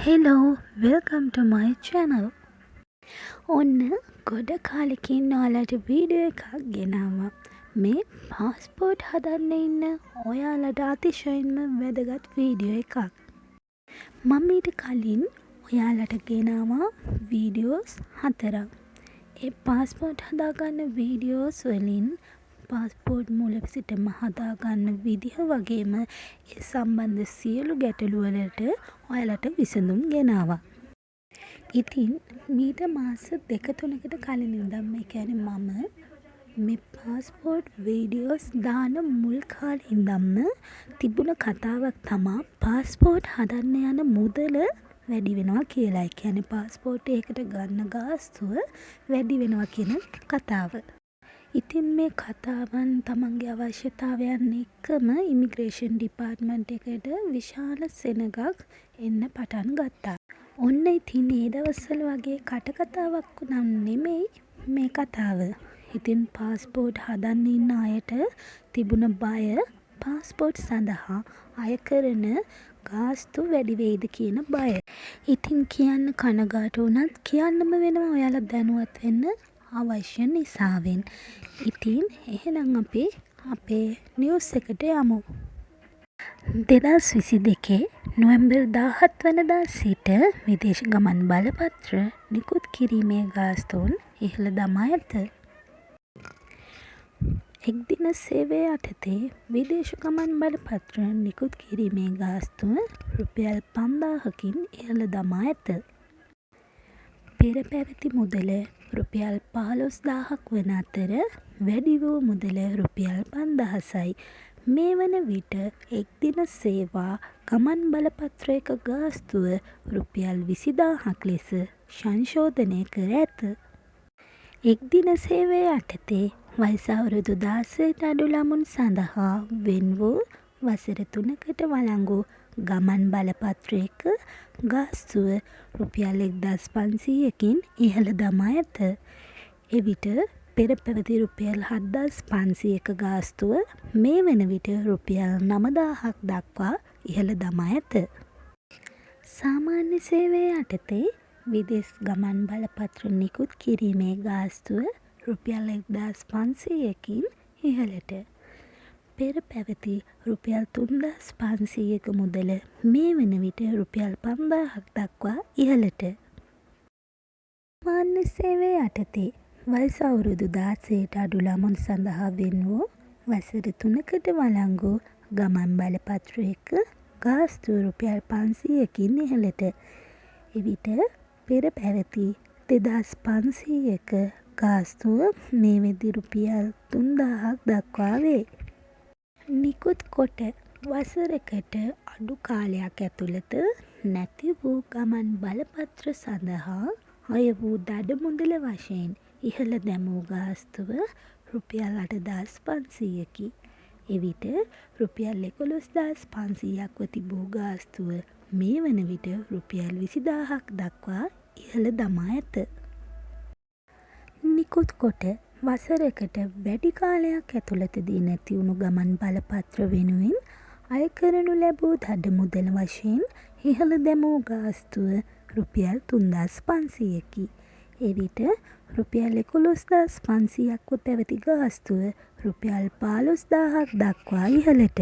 Hello, welcome to my channel. ඔන්න ගොඩ කාලෙකින් ඔයාලට වීඩියෝ එකක් ගෙනාවා. මේ පාස්පෝර්ට් හදන්න ඉන්න ඔයාලට අතිශයින්ම වැදගත් වීඩියෝ එකක්. මම ඊට කලින් ඔයාලට ගෙනාවා වීඩියෝස් 4ක්. ඒ පාස්පෝර්ට් හදාගන්න වීඩියෝස් වලින් පාස්පෝර්ට් මුල සිටම හදාගන්න විදිහ වගේම ඒ සම්බන්ධ සියලු ගැටලු වලට ඔයාලට විසඳුම් ගෙනාවා. ඉතින් මීට මාස 2-3කට කලින් ඉඳන් මේ කියන්නේ මම මේ පාස්පෝර්ට් වීඩියෝස් දාන මුල් කාලේ ඉඳන්ම තිබුණ කතාවක් තමයි පාස්පෝර්ට් හදන්න යන මුදල වැඩි වෙනවා කියලා. ඒ කියන්නේ පාස්පෝර්ට් එකකට ගන්න ගාස්තුව වැඩි වෙනවා කියන කතාව. ඉතින් මේ කතාවන් තමන්ගේ අවශ්‍යතාවයන් එක්කම ඉමිග්‍රේෂන් ඩිපාර්ට්මන්ට් එකට විශාල සෙනගක් එන්න පටන් ගත්තා. ඔන්න ඉතින් ඒ දවස්වල වගේ කටකතාවක් නම් නෙමෙයි මේ කතාව. ඉතින් පාස්පෝර්ට් හදන්න ඉන්න අයට තිබුණ බය පාස්පෝර්ට් සඳහා අය කරන ගාස්තු වැඩි වෙයිද කියන බය. ඉතින් කියන්න කනගාටු වුණත් කියන්නම වෙනවා ඔයාලා දැනුවත් වෙන්න අවශ්‍ය නිසාවෙන්. ඉතින් එහෙනම් අපි අපේ නිවුස් එකට යමු. 2022 නොවැම්බර් 17 වනදා සිට විදේශ ගමන් බලපත්‍ර නිකුත් කිරීමේ ගාස්තුන් ඉහළ දමා ඇත. එක් දින සේවය යටතේ විදේශ ගමන් බලපත්‍ර නිකුත් කිරීමේ ගාස්තුව රුපියල් 5000කින් ඉහළ දමා ඇත. පෙර පැවති මුදල රුපියල් 15000ක් වන අතර වැඩි වූ මුදල රුපියල් 5000යි. මේ වන විට එක් දින සේවා ගමන් බලපත්‍රයක ගාස්තුව රුපියල් 20000ක් ලෙස සංශෝධනය කර ඇත. එක් දින සේවය යටතේ වයස අවුරුදු 16ට අඩු ළමුන් සඳහා වෙන් වූ වසර 3කට වළංගු ගමන් බලපත්‍රයක ගාස්තුව රුපියල් 1500කින් ඉහළ දමා ඇත. එවිට පෙර පැවති රුපියල් 7500ක ගාස්තුව මේ වන විට රුපියල් 9000ක් දක්වා ඉහළ දමා ඇත. සාමාන්‍ය සේවය යටතේ විදේශ ගමන් බලපත්‍ර නිකුත් කිරීමේ ගාස්තුව රුපියල් 1500කින් ඉහළට. පෙර පැවති රුපියල් 3500ක මුදල මේ වන විට රුපියල් 5000ක් දක්වා ඉහළට. සාමාන්‍ය සේවය යටතේ වයස අවුරුදු 16ට අඩු ළමුන් සඳහා වෙන් වූ වසර 3කට වළංගු ගමන් බලපත්‍රයක ගාස්තුව රුපියල් 500කින් ඉහළට. එවිට පෙර පැවති 2500ක ගාස්තුව මේ වෙද්දී රුපියල් 3000ක් දක්වා වේ. නිකුත් කොට වසරකට අඩු කාලයක් ඇතුළත නැති වූ ගමන් බලපත්‍ර සඳහා අය වූ දඩ මුදල වශයෙන් ඉහළ දැමූ ගාස්තුව රුපියල් 8500කි. එවිට රුපියල් 11500ක්ව තිබූ ගාස්තුව මේ වන විට රුපියල් 20000ක් දක්වා ඉහළ දමා ඇත. නිකුත් කොට වසරකට වැඩි කාලයක් ඇතුළතදී නැති වුණු ගමන් බලපත්‍ර වෙනුවෙන් අය කරනු ලැබූ දඩ මුදල වශයෙන් ඉහළ දැමූ ගාස්තුව රුපියල් 3500කි. එවිට රුපියල් 11500ක්ව පැවති ගාස්තුව රුපියල් 15000ක් දක්වා ඉහළට.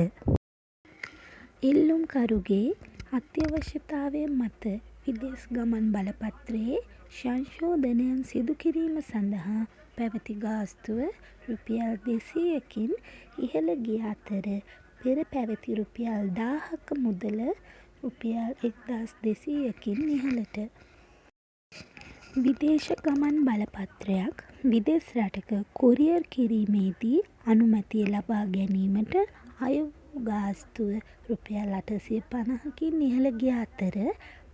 ඉල්ලුම්කරුගේ අත්‍යවශ්‍යතාවය මත විදේශ ගමන් බලපත්‍රයේ සංශෝධනයන් සිදු කිරීම සඳහා පැවති ගාස්තුව රුපියල් 200කින් ඉහළ ගිය අතර පෙර පැවති රුපියල් 1000ක මුදල රුපියල් 1200කින් ඉහළට. විදේශ ගමන් බලපත්‍රයක් විදේශ රටක කොරියර් කිරීමේදී අනුමැතිය ලබා ගැනීමට අය වූ ගාස්තුව රුපියල් 850කින් ඉහළ ගිය අතර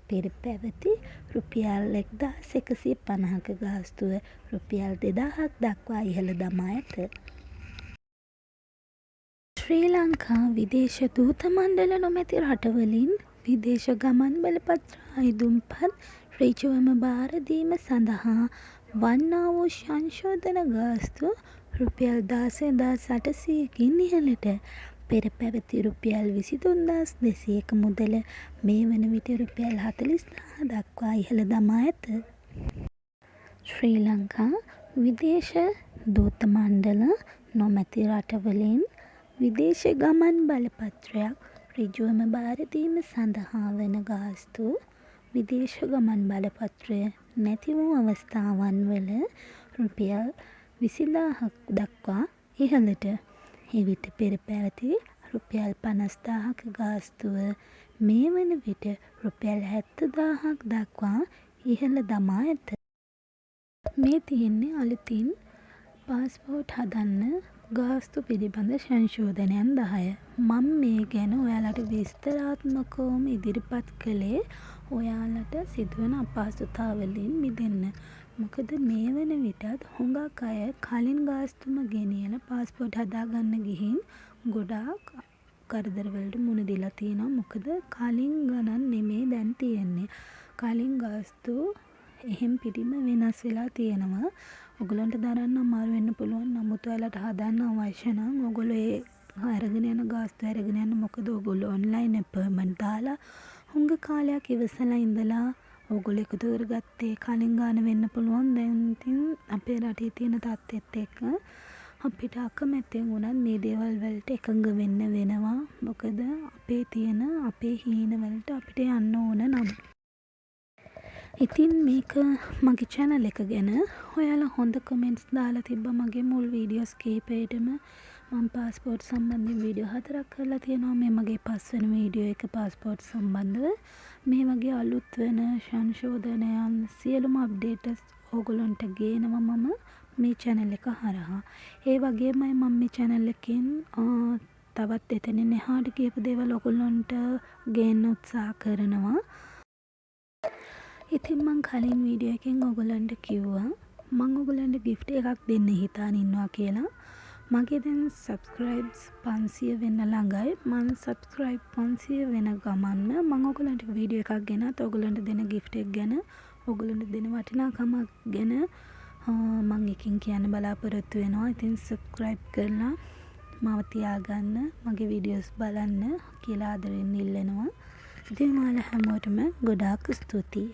පෙර පැවති රුපියල් 1150ක ගාස්තුව රුපියල් 2000ක් දක්වා ඉහළ දමා ඇත. ශ්‍රී ලංකා විදේශ දූත මණ්ඩල නොමැති රටවලින් විදේශ ගමන් බලපත්‍ර අයදුම්පත් ඍජුවම බාර දීම සඳහා වන්නා වූ සංශෝධන ගාස්තු රුපියල් 16800කින් ඉහළට. පෙර පැවති රුපියල් 23,201 මුදල මේ වන විට රුපියල් 40,000 දක්වා ඉහළ දමා ඇත. ශ්‍රී ලංකා විදේශ දූත මණ්ඩල නොමැති රටවලින් විදේශ ගමන් බලපත්‍රයක් ඍජුවම බාර දීම සඳහා වන ගාස්තු විදේශ ගමන් බලපත්‍රය නැති වූ අවස්ථාවන් වල රුපියල් 20,000ක් දක්වා ඉහළට, එවිට පෙර පැවති රුපියල් 50,000ක ගාස්තුව මේ වන විට රුපියල් 70,000ක් දක්වා ඉහළ දමා ඇත. මේ තියෙන්නේ අලුතින් පාස්පෝර්ට් හදන්න ගාස්තු පිළිබඳ සංශෝධනයන් 10. මම මේ ගැන ඔයාලට විස්තරාත්මකවම ඉදිරිපත් කළේ ඔයාලට සිදුවන අපහසුතාවලින් මිදෙන්න. මොකද මේ වන විටත් හුඟක් අය කලින් ගාස්තුම ගෙනියලා පාස්පෝර්ට් හදාගන්න ගිහින් ගොඩාක් කරදරවලට මුහුණ දීලා තියෙනවා. මොකද කලින් ගණන් නෙමේ දැන් තියෙන්නේ. කලින් ගාස්තු එහෙම් පිටිම වෙනස් වෙලා තියෙනවා. ඔයගලන්ට දරන්න අමාරු වෙන්න පුළුවන්. නමුත් ඔයාලට හදන්න අවශ්‍ය නම් ඔයගොල්ලෝ ඒ අරගෙන යන ගාස්තු අරගෙන යන්න. මොකද ඔයගොල්ලෝ ඔන්ලයින් appointment දාලා හුඟ කාලයක් ඉවසලා ඉඳලා ඔයගොල්ලෝ එකතු කරගත්තේ කලින් ගාන වෙන්න පුළුවන්. දැන් ඉතින් අපේ රටේ තියෙන තත්ත්වෙත් එක්ක අපිට අකමැත්තෙන් වුණත් මේ දේවල් වලට එකඟ වෙන්න වෙනවා. මොකද අපේ තියෙන අපේ හීන වලට අපිට යන්න ඕන නම්. ඉතින් මේක මගේ channel එක ගැන ඔයාලා හොඳ comments දාලා තිබ්බා. මගේ මුල් වීඩියෝස් කීපෙටම මම පාස්පෝර්ට් සම්බන්ධයෙන් වීඩියෝ 4ක් කරලා තියෙනවා. මේ මගේ 5 වෙනි වීඩියෝ එක පාස්පෝර්ට් සම්බන්ධව. මේ වගේ අලුත් වෙන සංශෝධනයන් සියලුම අප්ඩේට්ස් ඕගොල්ලන්ට ගේනවා මම මේ channel එක හරහා. ඒ වගේමයි මම මේ channel එකෙන් තවත් එතනින් එහාට කියපු දේවල් ඕගොල්ලන්ට ගේන්න උත්සාහ කරනවා. ඉතින් මං කලින් වීඩියෝ එකෙන් ඔයගොල්ලන්ට කිව්වා මං ඔයගොල්ලන්ට gift එකක් දෙන්න හිතාන ඉන්නවා කියලා. මගේ දැන් subscribes 500 වෙන්න ළඟයි. මං subscribe 500 වෙන ගමන්ම මං ඔයගොල්ලන්ට වීඩියෝ එකක් ගෙනත් ඔයගොල්ලන්ට දෙන gift එක ගැන ඔයගොල්ලන්ට දෙන වටිනාකමක් ගැන මං එකකින් කියන්න බලාපොරොත්තු වෙනවා. ඉතින් subscribe කරලා මාව තියාගන්න, මගේ වීඩියෝස් බලන්න කියලා ආදරෙන් ඉල්ලනවා. ඉතින් ඔයාලා හැමෝටම ගොඩාක් ස්තුතියි.